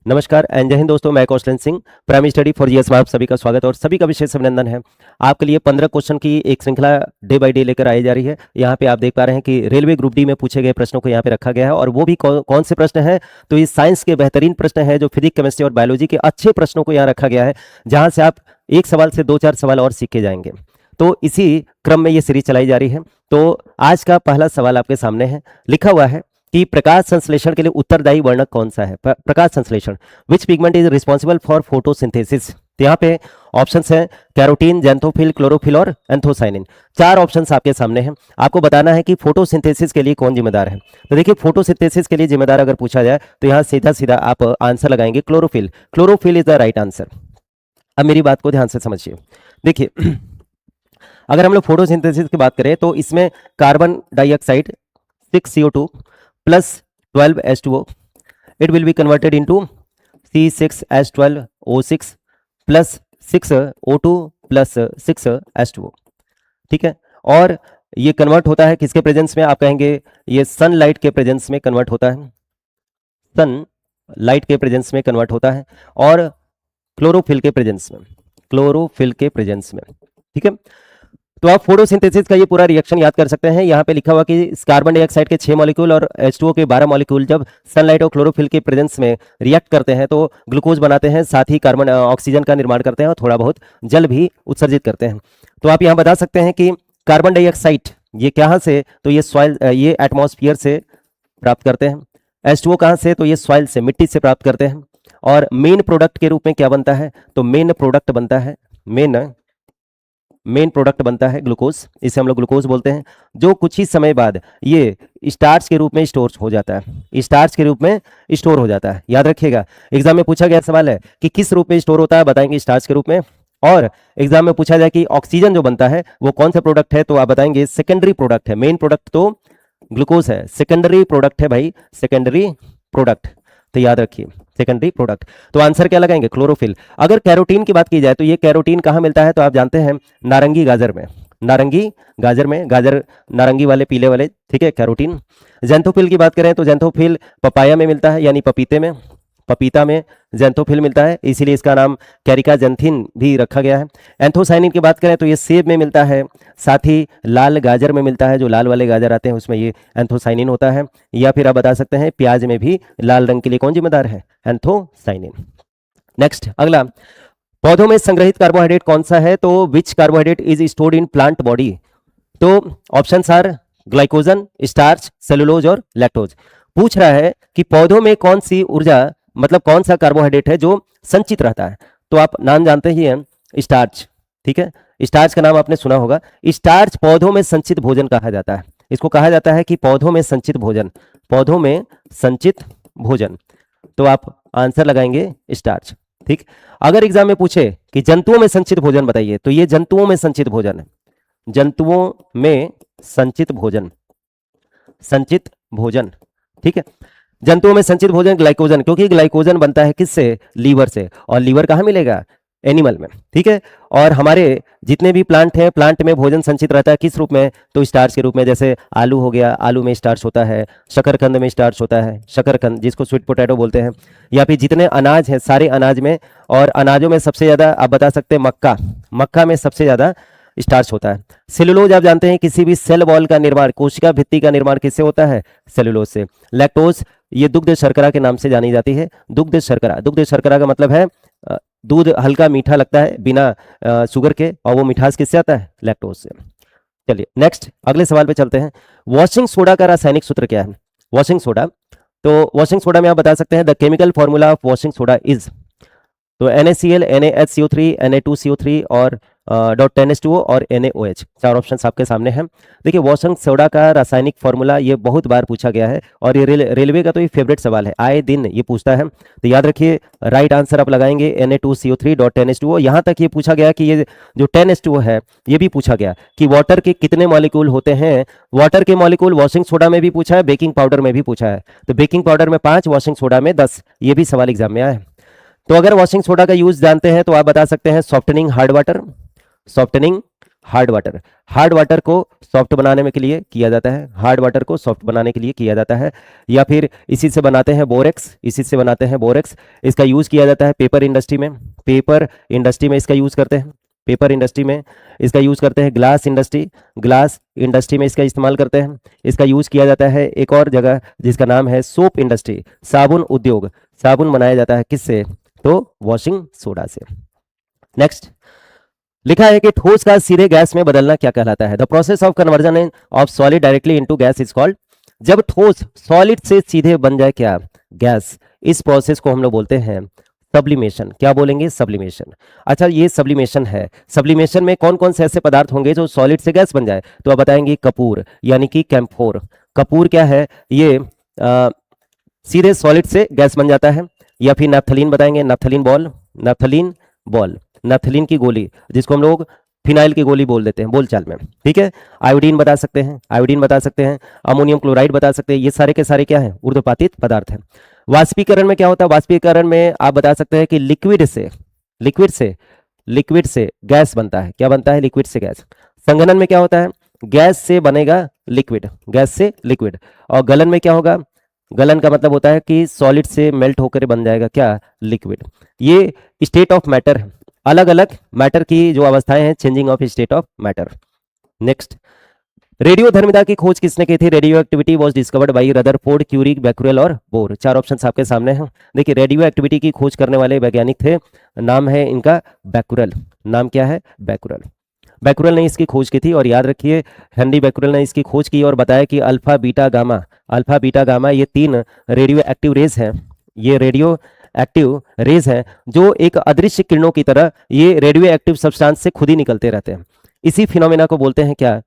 नमस्कार एंड जय हिंद दोस्तों, मैं Kaushalan Singh, primary study for GS में आप सभी का स्वागत और सभी का विशेष अभिनंदन है। आपके लिए 15 क्वेश्चन की एक श्रृंखला डे बाय डे लेकर आई जा रही है। यहाँ पे आप देख पा रहे हैं कि रेलवे ग्रुप डी में पूछे गए प्रश्नों को यहाँ पे रखा गया है और वो भी कौन से प्रश्न हैं। तो ये साइंस के बेहतरीन प्रश्न है, जो फिजिक्स, केमिस्ट्री और बायोलॉजी के अच्छे प्रश्नों को यहाँ रखा गया है, जहाँ से आप एक सवाल से 2-4 सवाल और सीख के जाएंगे। तो इसी क्रम में ये सीरीज चलाई जा रही है। तो आज का पहला सवाल आपके सामने है, लिखा हुआ है कि प्रकाश संश्लेषण के लिए उत्तरदायी वर्णक कौन सा है। प्रकाश संश्लेषण, which pigment is responsible for photosynthesis. तो यहाँ पे ऑप्शंस हैं कैरोटीन, ज़ैंथोफिल, क्लोरोफिल और एंथोसाइनिन। 4 ऑप्शंस आपके सामने हैं। आपको बताना है कि फोटोसिंथेसिस के लिए कौन जिम्मेदार है। तो देखिए, फोटोसिंथेसिस के लिए जिम्मेदार अगर पूछा जाए तो यहाँ सीधा सीधा आप आंसर लगाएंगे chlorophyll. Chlorophyll is the right answer. अब मेरी बात को ध्यान से समझिए। देखिए अगर हम लोग फोटोसिंथेसिस की बात करें तो इसमें carbon dioxide 6CO2 plus 12H2O, it will be converted into C6H12O6 plus 6O2 plus 6H2O। ठीक है, और ये कन्वर्ट होता है किसके प्रेजेंस में? आप कहेंगे ये सनलाइट के प्रेजेंस में कन्वर्ट होता है, सन लाइट के प्रेजेंस में कन्वर्ट होता है और क्लोरोफिल के प्रेजेंस में, क्लोरोफिल के प्रेजेंस में। ठीक है, तो आप फोटोसिंथेसिस का ये पूरा रिएक्शन याद कर सकते हैं। यहाँ पे लिखा हुआ कि कार्बन डाइऑक्साइड के 6 मॉलिक्यूल और H2O के 12 मॉलिक्यूल जब सनलाइट और क्लोरोफिल के प्रेजेंस में रिएक्ट करते हैं तो ग्लूकोज बनाते हैं, साथ ही कार्बन ऑक्सीजन का निर्माण करते हैं और थोड़ा बहुत जल भी उत्सर्जित करते हैं। तो आप यहाँ बता सकते हैं कि कार्बन डाइऑक्साइड ये कहाँ से? तो ये सॉइल, ये एटमॉस्फेयर से प्राप्त करते हैं। H2O कहाँ से? तो ये सॉइल से, मिट्टी से प्राप्त करते हैं। और मेन प्रोडक्ट के रूप में क्या बनता है? तो मेन प्रोडक्ट बनता है, मेन प्रोडक्ट बनता है ग्लूकोज। इसे हम लोग ग्लूकोज बोलते हैं, जो कुछ ही समय बाद ये स्टार्च के रूप में स्टोर हो जाता है, स्टार्च के रूप में स्टोर हो जाता है। याद रखिएगा, एग्जाम में पूछा गया सवाल है कि किस रूप में स्टोर होता है, बताएंगे स्टार्च के रूप में। और एग्जाम में पूछा जाए कि ऑक्सीजन जो बनता है वो कौन सा प्रोडक्ट है, तो आप बताएंगे सेकेंडरी प्रोडक्ट है। मेन प्रोडक्ट तो ग्लूकोज है, सेकेंडरी प्रोडक्ट है भाई, सेकेंडरी प्रोडक्ट। तो याद रखिए सेकेंडरी प्रोडक्ट। तो आंसर क्या लगाएंगे? क्लोरोफिल। अगर कैरोटीन की बात की जाए तो ये कैरोटीन कहाँ मिलता है? तो आप जानते हैं नारंगी गाजर में, नारंगी गाजर में, गाजर नारंगी वाले, पीले वाले, ठीक है, कैरोटीन। ज़ैंथोफिल की बात करें तो ज़ैंथोफिल पपाया में मिलता है, यानी पपीते में, पपीता में ज़ैंथोफिल मिलता है, इसीलिए इसका नाम कैरिकाजेंथिन भी रखा गया है। एंथोसाइनिन की बात करें तो ये सेब में मिलता है, साथ ही लाल गाजर में मिलता है, जो लाल वाले गाजर आते हैं उसमें ये एंथोसाइनिन होता है। या फिर आप बता सकते हैं प्याज में भी लाल रंग के लिए कौन जिम्मेदार है? एंथोसाइनिन। नेक्स्ट, अगला, पौधों में संग्रहित कार्बोहाइड्रेट कौन सा है? तो which carbohydrate is stored in plant body? तो options are glycogen, starch, cellulose और लैक्टोज। पूछ रहा है कि पौधों में कौन सी ऊर्जा, मतलब कौन सा कार्बोहाइड्रेट है जो संचित रहता है। तो आप नाम जानते ही हैं, स्टार्च। ठीक है, स्टार्च का नाम आपने सुना होगा। स्टार्च पौधों में संचित भोजन कहा जाता है। इसको कहा जाता है कि पौधों में संचित भोजन, पौधों में संचित भोजन। तो आप आंसर लगाएंगे स्टार्च। ठीक, अगर एग्जाम में पूछे कि जंतुओं में संचित भोजन बताइए, तो ये जंतुओं में संचित भोजन है, जंतुओं में संचित भोजन, संचित भोजन। ठीक है, जंतुओं में संचित भोजन ग्लाइकोजन, क्योंकि ग्लाइकोजन बनता है किससे? लीवर से। और लीवर कहाँ मिलेगा? एनिमल में। ठीक है, और हमारे जितने भी प्लांट हैं, प्लांट में भोजन संचित रहता है किस रूप में? तो स्टार्च के रूप में। जैसे आलू हो गया, आलू में स्टार्च होता है, शकरकंद में स्टार्च होता है, शकरकंद जिसको स्वीट पोटैटो बोलते हैं। या फिर जितने अनाज हैं, सारे अनाज में, और अनाजों में सबसे ज़्यादा आप बता सकते हैं मक्का, मक्का में सबसे ज़्यादा स्टार्च होता है। सेलुलोज, आप जानते हैं किसी भी सेल वॉल का निर्माण, कोशिका भित्ति का निर्माण किससे होता है? सेलुलोज से। लैक्टोज, ये दुग्ध शर्करा के नाम से जानी जाती है, दुग्ध शर्करा। दुग्ध शर्करा का मतलब है दूध हल्का मीठा लगता है बिना शुगर के, और वो मिठास किससे आता है? लैक्टोज से। चलिए नेक्स्ट, अगले सवाल पे चलते हैं। वॉशिंग सोडा का रासायनिक सूत्र क्या है? वॉशिंग सोडा, तो वॉशिंग सोडा में आप बता सकते हैं the chemical formula of washing soda is, तो NaCl, NaHCO3, Na2CO3 और .10H2O और NaOH। 4 ऑप्शन आपके सामने हैं। देखिए, वॉशिंग सोडा का रासायनिक फॉर्मूला ये बहुत बार पूछा गया है और ये रेलवे का तो ये फेवरेट सवाल है, आए दिन ये पूछता है। तो याद रखिए, राइट आंसर आप लगाएंगे Na2CO3 .10H2O। यहाँ तक ये पूछा गया कि ये जो 10H2O है, ये भी पूछा गया कि वाटर के कितने मॉलिक्यूल होते हैं। वाटर के मॉलिक्यूल वॉशिंग सोडा में भी पूछा है, बेकिंग पाउडर में भी पूछा है। तो बेकिंग पाउडर में 5, वॉशिंग सोडा में 10, ये भी सवाल एग्जाम में आया है। तो अगर वॉशिंग सोडा का यूज जानते हैं तो आप बता सकते हैं softening hard water, softening hard water, hard water को सॉफ्ट बनाने में के लिए किया जाता है, हार्ड वाटर को सॉफ्ट बनाने के लिए किया जाता है। या फिर इसी से बनाते हैं बोरेक्स, इसी से बनाते हैं बोरेक्स। इसका यूज़ किया जाता है पेपर इंडस्ट्री में, पेपर इंडस्ट्री में इसका यूज़ करते हैं, पेपर इंडस्ट्री में इसका यूज़ करते हैं। ग्लास इंडस्ट्री, ग्लास इंडस्ट्री में इसका इस्तेमाल करते हैं। इसका यूज़ किया जाता है एक और जगह जिसका नाम है सोप इंडस्ट्री, साबुन उद्योग, साबुन बनाया जाता है किससे, तो वॉशिंग सोडा से। नेक्स्ट लिखा है कि ठोस का सीधे गैस में बदलना क्या कहलाता है? The process of conversion of solid directly into gas is called. जब ठोस सॉलिड से सीधे बन जाए क्या, गैस, इस प्रोसेस को हम लोग बोलते हैं सब्लिमेशन। क्या बोलेंगे? सब्लिमेशन। अच्छा, ये सब्लिमेशन है। सब्लिमेशन में कौन कौन से ऐसे पदार्थ होंगे जो सॉलिड से गैस बन जाए? तो आप बताएंगे कपूर, यानी कि कैम्फोर। कपूर क्या है? ये सीधे सॉलिड से गैस बन जाता है। या फिर नैप्थलीन बताएंगे, naphthalene ball, naphthalene ball, naphthalene की गोली, जिसको हम लोग फिनाइल की गोली बोल देते हैं बोलचाल में, ठीक है। आयोडीन बता सकते हैं, आयोडीन बता सकते हैं, अमोनियम क्लोराइड बता सकते हैं। ये सारे के सारे क्या है? ऊर्ध्वपातित पदार्थ हैं। वाष्पीकरण में क्या होता है? वाष्पीकरण में आप बता सकते हैं कि लिक्विड से, लिक्विड से गैस बनता है। क्या बनता है? लिक्विड से गैस। संघनन में क्या होता है? गैस से बनेगा लिक्विड, गैस से लिक्विड। और गलन में क्या होगा? गलन का मतलब होता है कि सॉलिड से मेल्ट होकर बन जाएगा क्या? लिक्विड। ये स्टेट ऑफ मैटर है, अलग अलग मैटर की जो अवस्थाएं हैं, changing of state of matter. Next, रेडियोधर्मिता की खोज किसने की थी? Radioactivity was discovered by Rutherford, Curie, Becquerel और बोर। चार ऑप्शन आपके सामने हैं। देखिए, रेडियो एक्टिविटी की खोज करने वाले वैज्ञानिक थे, नाम है इनका बैकुरेल। नाम क्या है? बैकुरेल। बैकुरेल ने इसकी खोज की थी। और याद रखिए, हेनरी बैकुरेल ने इसकी खोज की और बताया कि alpha beta gamma, alpha beta gamma ये तीन रेडियो एक्टिव रेज हैं। ये रेडियो एक्टिव रेज हैं जो एक अदृश्य किरणों की तरह ये रेडियो एक्टिव सब्सटेंस से खुद ही निकलते रहते हैं। इसी फिनोमेना को बोलते हैं क्या?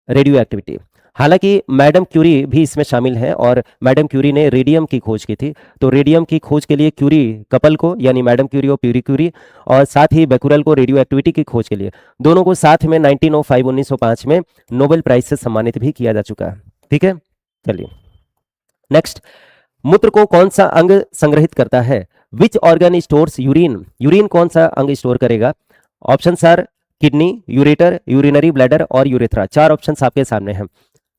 Radio activity. हालांकि मैडम क्यूरी भी इसमें शामिल है और मैडम क्यूरी ने रेडियम की खोज की थी। तो रेडियम की खोज के लिए क्यूरी कपल को, यानी मैडम क्यूरी और प्यूरी क्यूरी, और साथ ही बैकुरेल को रेडियो एक्टिविटी की खोज के लिए, दोनों को साथ में 1905 में नोबेल प्राइज से सम्मानित भी किया जा चुका है। ठीक है, चलिए नेक्स्ट। मूत्र को कौन सा अंग संग्रहित करता है? Which organ stores urine? Urine कौन सा अंग स्टोर करेगा? Option sir kidney, ureter, urinary bladder और यूरेथ्रा। चार ऑप्शन आपके सामने हैं।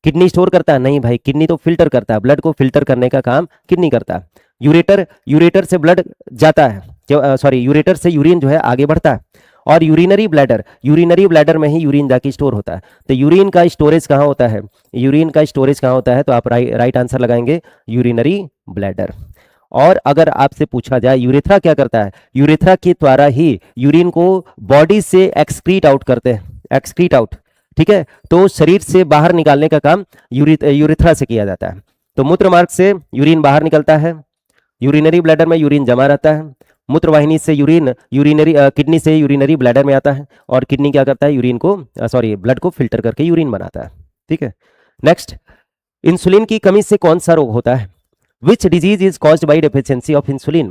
किडनी स्टोर करता है? नहीं भाई, किडनी तो फिल्टर करता है, ब्लड को फिल्टर करने का काम किडनी करता है। यूरेटर, यूरेटर से ब्लड जाता है, सॉरी यूरेटर से यूरिन जो है आगे बढ़ता है। और यूरिनरी ब्लैडर, यूरिनरी ब्लैडर में ही यूरिन जाके स्टोर होता है। तो यूरिन का स्टोरेज कहाँ होता है? यूरिन का स्टोरेज कहाँ होता है? तो आप राइट आंसर लगाएंगे यूरिनरी ब्लैडर। और अगर आपसे पूछा जाए यूरेथ्रा क्या करता है? यूरेथ्रा के द्वारा ही यूरिन को बॉडी से एक्सक्रीट आउट करते हैं, एक्सक्रीट आउट, ठीक है। तो शरीर से बाहर निकालने का काम यूरेथ्रा से किया जाता है। तो मूत्र मार्ग से यूरिन बाहर निकलता है, यूरिनरी ब्लैडर में यूरिन जमा रहता है, मूत्रवाहिनी से किडनी से यूरिनरी ब्लैडर में आता है, और किडनी क्या करता है? यूरिन को, सॉरी ब्लड को फिल्टर करके यूरिन बनाता है। ठीक है, नेक्स्ट। इंसुलिन की कमी से कौन सा रोग होता है? Which disease is caused by deficiency of insulin?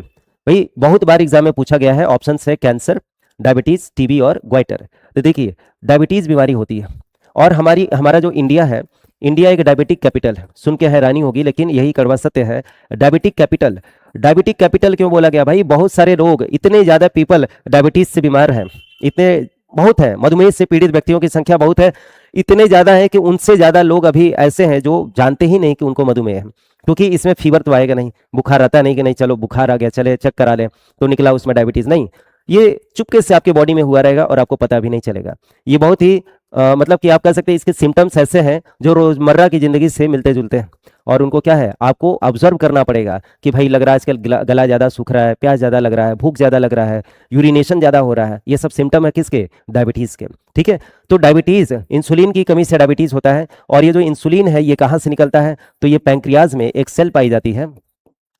भाई बहुत बार एग्जाम में पूछा गया है। ऑप्शन है कैंसर, डायबिटीज, टीबी और ग्वाइटर। तो देखिए, डायबिटीज बीमारी होती है, और हमारा जो इंडिया है, इंडिया एक डायबिटिक कैपिटल है। सुन के हैरानी होगी, लेकिन यही कड़वा सत्य है। डायबिटिक कैपिटल, डायबिटिक कैपिटल क्यों बोला गया? भाई बहुत सारे लोग, इतने ज्यादा पीपल डायबिटीज से बीमार हैं, इतने बहुत है, मधुमेह से पीड़ित व्यक्तियों की संख्या बहुत है, इतने ज्यादा है कि उनसे ज्यादा लोग अभी ऐसे हैं जो जानते ही नहीं कि उनको मधुमेह है। क्योंकि इसमें फीवर तो आएगा नहीं, बुखार आता नहीं कि नहीं चलो बुखार आ गया, चले चेक करा ले, तो निकला उसमें डायबिटीज। नहीं, ये चुपके से आपके बॉडी में हुआ रहेगा और आपको पता भी नहीं चलेगा। ये बहुत ही मतलब कि आप कह सकते हैं इसके सिम्टम्स ऐसे हैं जो रोजमर्रा की जिंदगी से मिलते जुलते हैं, और उनको क्या है, आपको ऑब्जर्व करना पड़ेगा कि भाई लग रहा है आजकल गला ज़्यादा सूख रहा है, प्यास ज़्यादा लग रहा है, भूख ज़्यादा लग रहा है, यूरिनेशन ज़्यादा हो रहा है। ये सब सिम्टम है किसके? डायबिटीज़ के। ठीक है, तो डायबिटीज़, इंसुलिन की कमी से डायबिटीज़ होता है। और ये जो इंसुलिन है ये कहाँ से निकलता है? तो ये पैंक्रियाज में एक सेल पाई जाती है,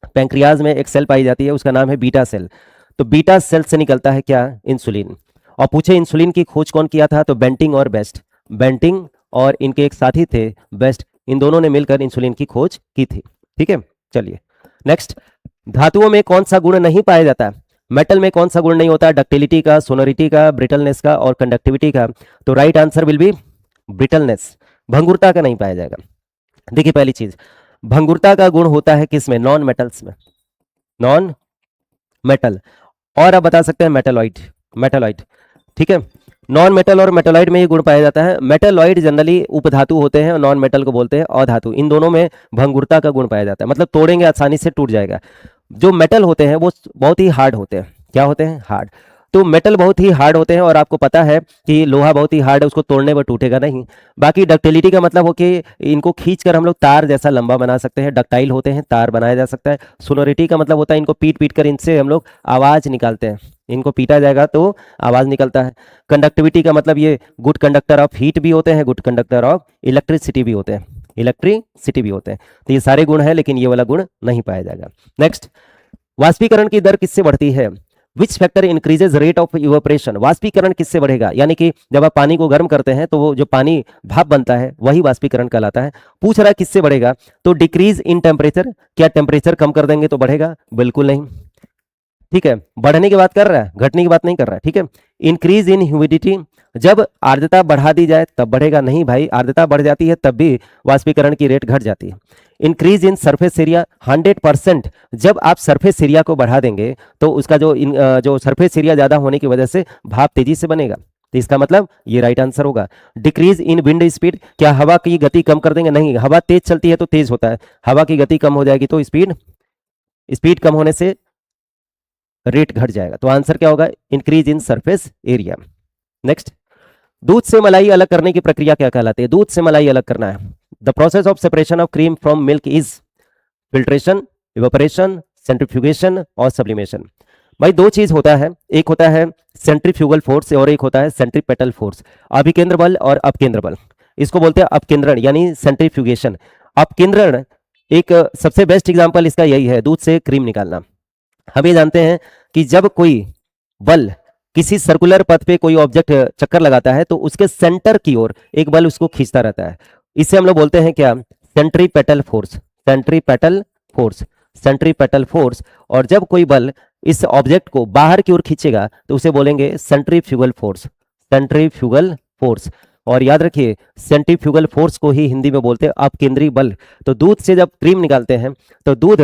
पैंक्रियाज में एक सेल पाई जाती है, उसका नाम है बीटा सेल। तो बीटा सेल से निकलता है क्या? इंसुलिन। और पूछे इंसुलिन की खोज कौन किया था? तो बेंटिंग और बेस्ट, बेंटिंग और इनके एक साथी थे बेस्ट, इन दोनों ने मिलकर इंसुलिन की खोज की थी। ठीक है, चलिए नेक्स्ट। धातुओं में कौन सा गुण नहीं पाया जाता? मेटल में कौन सा गुण नहीं होता? डक्टिलिटी का, सोनोरिटी का, ब्रिटलनेस का और कंडक्टिविटी का। तो right answer will be brittleness, भंगुरता का नहीं पाया जाएगा। देखिए पहली चीज, भंगुरता का गुण होता है किसमें? नॉन मेटल्स में, नॉन मेटल। और आप बता सकते हैं मेटलॉइड, मेटलॉइड। ठीक है, नॉन मेटल और मेटलॉइड में ये गुण पाया जाता है। मेटलॉइड जनरली उपधातु होते हैं और नॉन मेटल को बोलते हैं अधातु। इन दोनों में भंगुरता का गुण पाया जाता है, मतलब तोड़ेंगे आसानी से टूट जाएगा। जो मेटल होते हैं वो बहुत ही हार्ड होते हैं। क्या होते हैं? हार्ड। तो मेटल बहुत ही हार्ड होते हैं और आपको पता है कि लोहा बहुत ही हार्ड है, उसको तोड़ने पर टूटेगा नहीं। बाकी डक्टिलिटी का मतलब हो कि इनको खींच कर हम लोग तार जैसा लंबा बना सकते हैं, डक्टाइल होते हैं, तार बनाया जा सकता है। सोनोरिटी का मतलब होता है इनको पीट पीट कर इनसे हम लोग आवाज निकालते हैं, इनको पीटा जाएगा तो आवाज निकलता है। कंडक्टिविटी का मतलब ये गुड कंडक्टर ऑफ हीट भी होते हैं, गुड कंडक्टर ऑफ इलेक्ट्रिसिटी भी होते हैं, इलेक्ट्रिसिटी भी होते हैं। तो ये सारे गुण हैं, लेकिन ये वाला गुण नहीं पाया जाएगा। नेक्स्ट, वाष्पीकरण की दर किससे बढ़ती है? Which factor increases rate of evaporation? वाष्पीकरण किससे बढ़ेगा? यानी कि जब आप पानी को गर्म करते हैं तो वो जो पानी भाप बनता है वही वाष्पीकरण कहलाता है। पूछ रहा है किससे बढ़ेगा, तो डिक्रीज इन टेम्परेचर। क्या टेम्परेचर कम कर देंगे तो बढ़ेगा? बिल्कुल नहीं। ठीक है, बढ़ने की बात कर रहा है, घटने की बात नहीं कर रहा है। ठीक है, इंक्रीज इन ह्यूमिडिटी, जब आर्द्रता बढ़ा दी जाए तब बढ़ेगा? नहीं भाई, आर्द्रता बढ़ जाती है तब भी वाष्पीकरण की रेट घट जाती है। Increase in surface area, 100%। जब आप सरफेस एरिया को बढ़ा देंगे तो उसका जो सरफेस एरिया ज्यादा होने की वजह से भाप तेजी से बनेगा, तो इसका मतलब ये राइट आंसर होगा। डिक्रीज इन विंड स्पीड, क्या हवा की गति कम कर देंगे? नहीं, हवा तेज चलती है तो तेज होता है, हवा की गति कम हो जाएगी तो स्पीड स्पीड कम होने से रेट घट जाएगा। तो आंसर क्या होगा? Increase in surface area. Next, दूध से मलाई अलग करने की प्रक्रिया क्या कहलाती है? दूध से मलाई अलग करना है। The process of separation of cream from milk is filtration, evaporation, centrifugation और सब्लिमेशन। भाई दो चीज होता है, एक होता है सेंट्रीफ्यूगल फोर्स और एक होता है सेंट्रीपेटल फोर्स। अभिकेंद्र बल और अपकेंद्र बल, इसको बोलते हैं अपकेंद्रण यानी सेंट्रीफ्यूगेशन। अपकेंद्रण एक सबसे बेस्ट एग्जांपल इसका यही है, दूध से क्रीम निकालना। हम ये जानते हैं कि जब कोई बल किसी सर्कुलर पथ पे कोई ऑब्जेक्ट चक्कर लगाता है तो उसके सेंटर की ओर एक बल उसको खींचता रहता है, इसे हम लोग बोलते हैं क्या? Centripetal force, centripetal force, centripetal force. और जब कोई बल इस ऑब्जेक्ट को बाहर की ओर खींचेगा तो उसे बोलेंगे सेंट्रीफ्यूगल फोर्स, सेंट्रीफ्यूगल फोर्स। और याद रखिए, सेंट्रीफ्यूगल फोर्स को ही हिंदी में बोलते हैं अपकेंद्री बल। तो दूध से जब क्रीम निकालते हैं तो दूध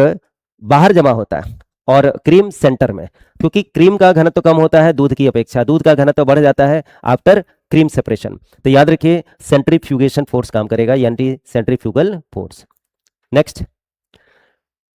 बाहर जमा होता है और क्रीम सेंटर में, क्योंकि क्रीम का घनत्व कम होता है दूध की अपेक्षा, दूध का घनत्व बढ़ जाता है आफ्टर क्रीम सेपरेशन। तो याद रखिए सेंट्रीफ्यूगेशन फोर्स काम करेगा, यानी सेंट्रीफ्यूगल फोर्स। नेक्स्ट,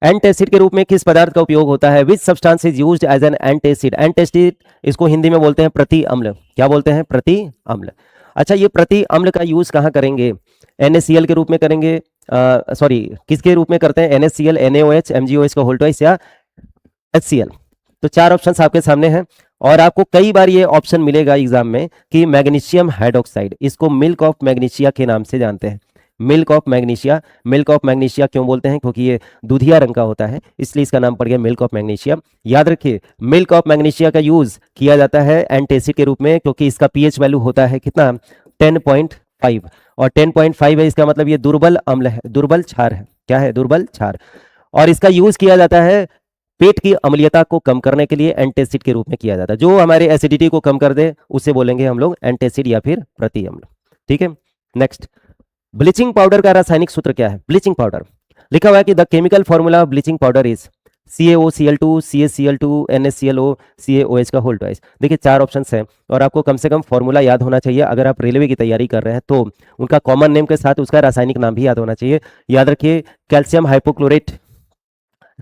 एंटासिड के रूप में किस पदार्थ का उपयोग होता है? Which substance is used as an antacid? Antacid इसको हिंदी में बोलते हैं प्रति अम्ल। क्या बोलते हैं? प्रति अम्ल। अच्छा, ये प्रति अम्ल का यूज कहाँ करेंगे? NaCl के रूप में करेंगे, सॉरी किसके रूप में करते हैं? NaCl, NaOH, MgOH का होल ट्वाइस या HCl। तो चार ऑप्शंस आपके सामने हैं और आपको कई बार ये ऑप्शन मिलेगा एग्जाम में कि मैग्नीशियम हाइड्रोक्साइड, इसको मिल्क ऑफ मैग्नीशिया के नाम से जानते हैं। Milk of magnesia, milk of magnesia क्यों बोलते हैं? क्योंकि ये दूधिया रंग का होता है, इसलिए इसका नाम पड़ गया मिल्क ऑफ मैग्नीशिया। याद रखिए, मिल्क ऑफ मैग्नीशिया का यूज किया जाता है एंटासिड के रूप में, क्योंकि इसका पीएच वैल्यू होता है कितना? 10.5। और 10.5 है, इसका मतलब ये दुर्बल अम्ल है, दुर्बल क्षार है। क्या है? दुर्बल क्षार। और इसका यूज किया जाता है पेट की अम्लीयता को कम करने के लिए, एंटासिड के रूप में किया जाता है। जो हमारे एसिडिटी को कम कर दे उसे बोलेंगे हम लोग एंटासिड या फिर प्रति अम्ल। ठीक है, नेक्स्ट, ब्लीचिंग पाउडर का रासायनिक सूत्र क्या है? ब्लीचिंग पाउडर लिखा हुआ है कि the chemical formula of bleaching powder is CaOCl2, CaCl2, NaClO, CaOH का होल ट्वाइस। देखिए चार ऑप्शंस हैं और आपको कम से कम फॉर्मूला याद होना चाहिए। अगर आप रेलवे की तैयारी कर रहे हैं तो उनका कॉमन नेम के साथ उसका रासायनिक नाम भी याद होना चाहिए। याद रखिए, कैल्शियम हाइपोक्लोरेट,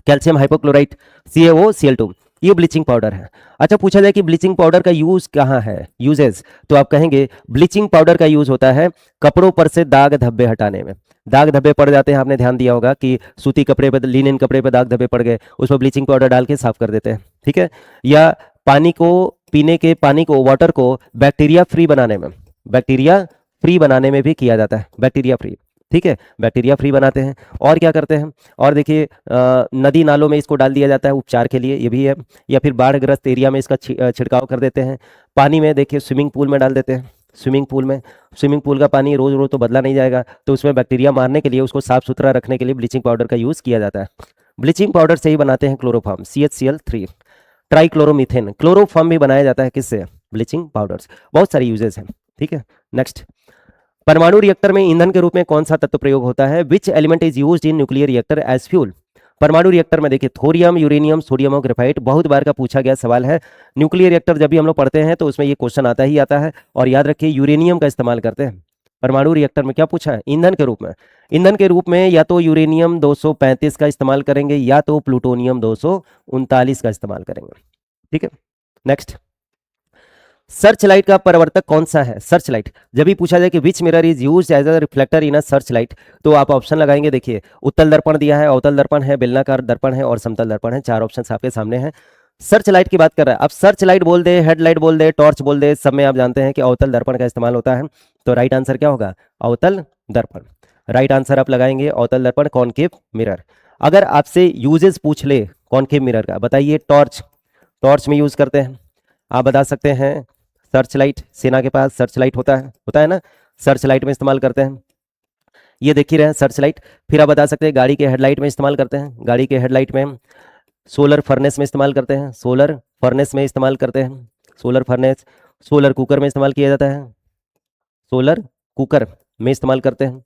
कैल्शियम हाइपोक्लोराइट, CaOCl2, ये ब्लीचिंग पाउडर है। अच्छा, पूछा जाए कि ब्लीचिंग पाउडर का यूज कहाँ है, यूजेस, तो आप कहेंगे ब्लीचिंग पाउडर का यूज होता है कपड़ों पर से दाग धब्बे हटाने में। दाग धब्बे पड़ जाते हैं, आपने ध्यान दिया होगा कि सूती कपड़े पे, लिनन कपड़े पे दाग धब्बे पड़ गए, उस पर ब्लीचिंग पाउडर डाल के साफ कर देते हैं। ठीक है, या पानी को, पीने के पानी को, वाटर को बैक्टीरिया फ्री बनाने में, बैक्टीरिया फ्री बनाने में भी किया जाता है, बैक्टीरिया फ्री। ठीक है, बैक्टीरिया फ्री बनाते हैं। और क्या करते हैं? और देखिए, नदी नालों में इसको डाल दिया जाता है उपचार के लिए, ये भी है। या फिर बाढ़ग्रस्त एरिया में इसका छिड़काव कर देते हैं। पानी में देखिए, स्विमिंग पूल में डाल देते हैं, स्विमिंग पूल में, स्विमिंग पूल का पानी रोज रोज तो बदला नहीं जाएगा, तो उसमें बैक्टीरिया मारने के लिए, उसको साफ सुथरा रखने के लिए ब्लीचिंग पाउडर का यूज किया जाता है। ब्लीचिंग पाउडर से ही बनाते हैं क्लोरोफॉर्म, CHCl3, ट्राइक्लोरोमीथेन, क्लोरोफॉर्म भी बनाया जाता है किससे? Bleaching powders. बहुत सारे यूजेस हैं। ठीक है, नेक्स्ट, परमाणु रिएक्टर में ईंधन के रूप में कौन सा तत्व प्रयोग होता है? Which element is used in nuclear reactor as fuel? परमाणु रिएक्टर में देखिए थोरियम, यूरेनियम, सोडियम और ग्रेफाइट बहुत बार का पूछा गया सवाल है। न्यूक्लियर रिएक्टर जब भी हम लोग पढ़ते हैं तो उसमें ये क्वेश्चन आता ही आता है। और याद रखिए यूरेनियम का इस्तेमाल करते हैं परमाणु रिएक्टर में। क्या पूछा है? ईंधन के रूप में। ईंधन के रूप में या तो यूरेनियम 235 का इस्तेमाल करेंगे या तो प्लूटोनियम 239 का इस्तेमाल करेंगे। ठीक है, नेक्स्ट। सर्च लाइट का परिवर्तक कौन सा है? सर्च लाइट जब भी पूछा जाए कि which mirror is used as a reflector in a searchlight, तो आप ऑप्शन लगाएंगे। देखिए उत्तल दर्पण दिया है, अवतल दर्पण है, बेलनाकार दर्पण है और समतल दर्पण है। 4 ऑप्शन आपके सामने हैं। सर्च लाइट की बात कर रहा है। अब सर्च लाइट बोल दे, हेडलाइट बोल दे, टॉर्च बोल दे, सब में आप जानते हैं कि अवतल दर्पण का इस्तेमाल होता है। तो राइट आंसर क्या होगा? अवतल दर्पण। राइट आंसर आप लगाएंगे अवतल दर्पण, कॉनकेव मिरर। अगर आपसे यूजेस पूछ ले कॉनकेव मिरर का, बताइए। टॉर्च, टॉर्च में यूज करते हैं। आप बता सकते हैं सर्च लाइट, सेना के पास सर्च लाइट होता है ना, सर्च लाइट में इस्तेमाल करते हैं। ये देख ही रहे हैं सर्च लाइट। फिर आप बता सकते हैं गाड़ी के हेडलाइट में इस्तेमाल करते हैं, गाड़ी के हेडलाइट में। सोलर फर्नेस में इस्तेमाल करते हैं, सोलर फर्नेस में इस्तेमाल करते हैं, सोलर फर्नेस। सोलर कुकर में इस्तेमाल किया जाता है, सोलर कुकर में इस्तेमाल करते हैं।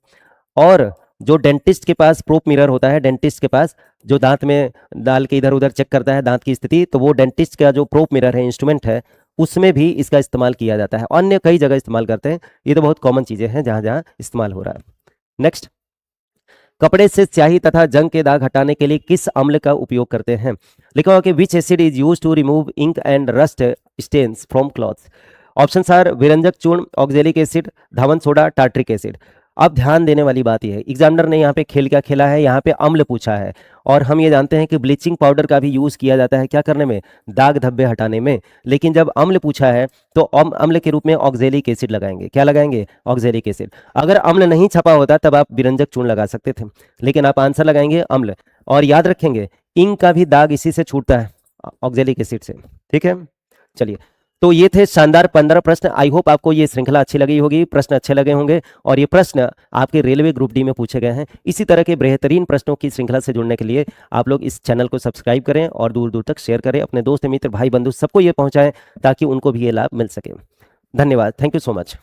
और जो डेंटिस्ट के पास प्रोप मिरर होता है, डेंटिस्ट के पास जो दांत में डाल के इधर उधर चेक करता है दांत की स्थिति, तो वो डेंटिस्ट का जो प्रोप मिरर है, इंस्ट्रूमेंट है, उसमें भी इसका इस्तेमाल किया जाता है। अन्य कई जगह इस्तेमाल करते हैं। ये तो बहुत कॉमन चीजें हैं जहां जहां इस्तेमाल हो रहा है। नेक्स्ट। कपड़े से स्याही तथा जंग के दाग हटाने के लिए किस अम्ल का उपयोग करते हैं? लिखा हुआ कि which acid is use to remove ink and rust stains from clothes. Option are विरंजक चूर्ण, ऑक्जेलिक एसिड, धावन सोडा, टार्ट्रिक एसिड। अब ध्यान देने वाली बात यह है, एग्जामिनर ने यहाँ पे खेल क्या खेला है, यहाँ पे अम्ल पूछा है। और हम ये जानते हैं कि ब्लीचिंग पाउडर का भी यूज किया जाता है क्या करने में? दाग धब्बे हटाने में। लेकिन जब अम्ल पूछा है तो अम्ल के रूप में ऑक्जेलिक एसिड लगाएंगे। क्या लगाएंगे? Oxalic acid. अगर अम्ल नहीं छपा होता तब आप विरंजक चूर्ण लगा सकते थे, लेकिन आप आंसर लगाएंगे अम्ल। और याद रखेंगे इंक का भी दाग इसी से छूटता है, ऑक्जेलिक एसिड से। ठीक है, चलिए। तो ये थे शानदार 15 प्रश्न। आई होप आपको ये श्रृंखला अच्छी लगी होगी, प्रश्न अच्छे लगे होंगे। और ये प्रश्न आपके रेलवे ग्रुप डी में पूछे गए हैं। इसी तरह के बेहतरीन प्रश्नों की श्रृंखला से जुड़ने के लिए आप लोग इस चैनल को सब्सक्राइब करें और दूर दूर तक शेयर करें, अपने दोस्त मित्र भाई बंधु सबको ये पहुंचाएं ताकि उनको भी ये लाभ मिल सके। धन्यवाद, थैंक यू सो मच।